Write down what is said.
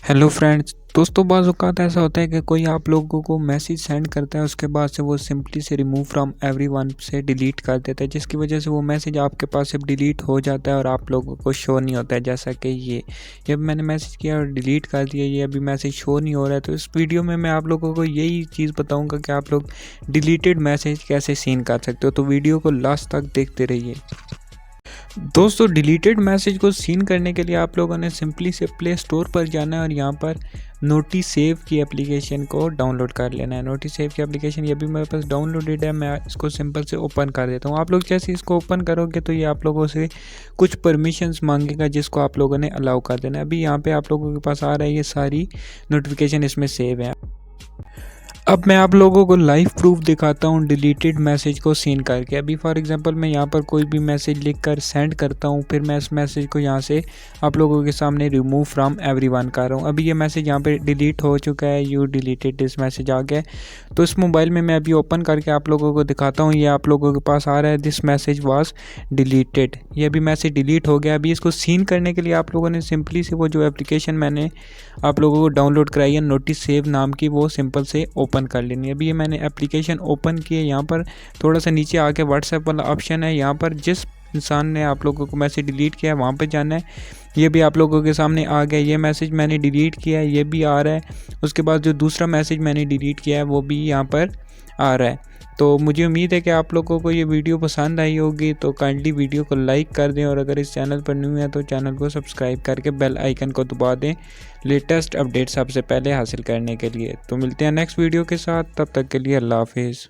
Hello friends. दोस्तों बाज़ औक़ात ऐसा होता है कि कोई आप लोगों को मैसेज सेंड करता है, उसके बाद से वो सिंपली से रिमूव फ्रॉम एवरीवन से डिलीट कर देता है, जिसकी वजह से वो मैसेज आपके पास से डिलीट हो जाता है और आप लोगों को शो नहीं होता है। जैसा कि ये मैंने मैसेज किया और डिलीट कर दिया, ये अभी मैसेज शो नहीं हो रहा है। तो इस वीडियो में मैं आप लोगों को यही चीज़ बताऊँगा कि आप लोग डिलीटेड मैसेज कैसे सीन कर सकते हो। तो वीडियो को लास्ट तक देखते रहिए। दोस्तों डिलीटेड मैसेज को सीन करने के लिए आप लोगों ने सिंपली से प्ले स्टोर पर जाना है और यहाँ पर नोटिस सेव की एप्लीकेशन को डाउनलोड कर लेना है। नोटिस सेव की एप्लीकेशन ये भी मेरे पास डाउनलोडेड है, मैं इसको सिंपल से ओपन कर देता हूँ। आप लोग जैसे इसको ओपन करोगे तो ये आप लोगों से कुछ परमिशंस मांगेगा, जिसको आप लोगों ने अलाउ कर देना है। अभी यहाँ पे आप लोगों के पास आ रहा है, ये सारी नोटिफिकेशन इसमें सेव है। अब मैं आप लोगों को लाइव प्रूफ दिखाता हूँ डिलीटेड मैसेज को सीन करके। अभी फॉर एग्जांपल मैं यहाँ पर कोई भी मैसेज लिख कर सेंड करता हूँ, फिर मैं इस मैसेज को यहाँ से आप लोगों के सामने रिमूव फ्रॉम एवरीवन कर रहा हूँ। अभी ये मैसेज यहाँ पे डिलीट हो चुका है, यू डिलीटेड दिस मैसेज आ गया। तो इस मोबाइल में मैं अभी ओपन करके आप लोगों को दिखाता हूँ। ये आप लोगों के पास आ रहा है, दिस मैसेज वाज डिलीटेड। ये अभी मैसेज डिलीट हो गया। अभी इसको सीन करने के लिए आप लोगों ने सिंपली से वो जो एप्लीकेशन मैंने आप लोगों को डाउनलोड कराई है नोटिस सेव नाम की, वो सिंपल से ओपन कर लेनी है। अभी ये मैंने एप्लीकेशन ओपन की है। यहाँ पर थोड़ा सा नीचे आके व्हाट्सएप वाला ऑप्शन है, यहाँ पर जिस इंसान ने आप लोगों को मैसेज डिलीट किया है वहाँ पे जाना है। ये भी आप लोगों के सामने आ गया, ये मैसेज मैंने डिलीट किया है, ये भी आ रहा है। उसके बाद जो दूसरा मैसेज मैंने डिलीट किया है वो भी यहाँ पर आ रहा है। तो मुझे उम्मीद है कि आप लोगों को ये वीडियो पसंद आई होगी, तो काइंडली वीडियो को लाइक कर दें और अगर इस चैनल पर न्यू है तो चैनल को सब्सक्राइब करके बेल आइकन को दबा दें लेटेस्ट अपडेट सबसे पहले हासिल करने के लिए। तो मिलते हैं नेक्स्ट वीडियो के साथ, तब तक के लिए अल्लाह हाफिज़।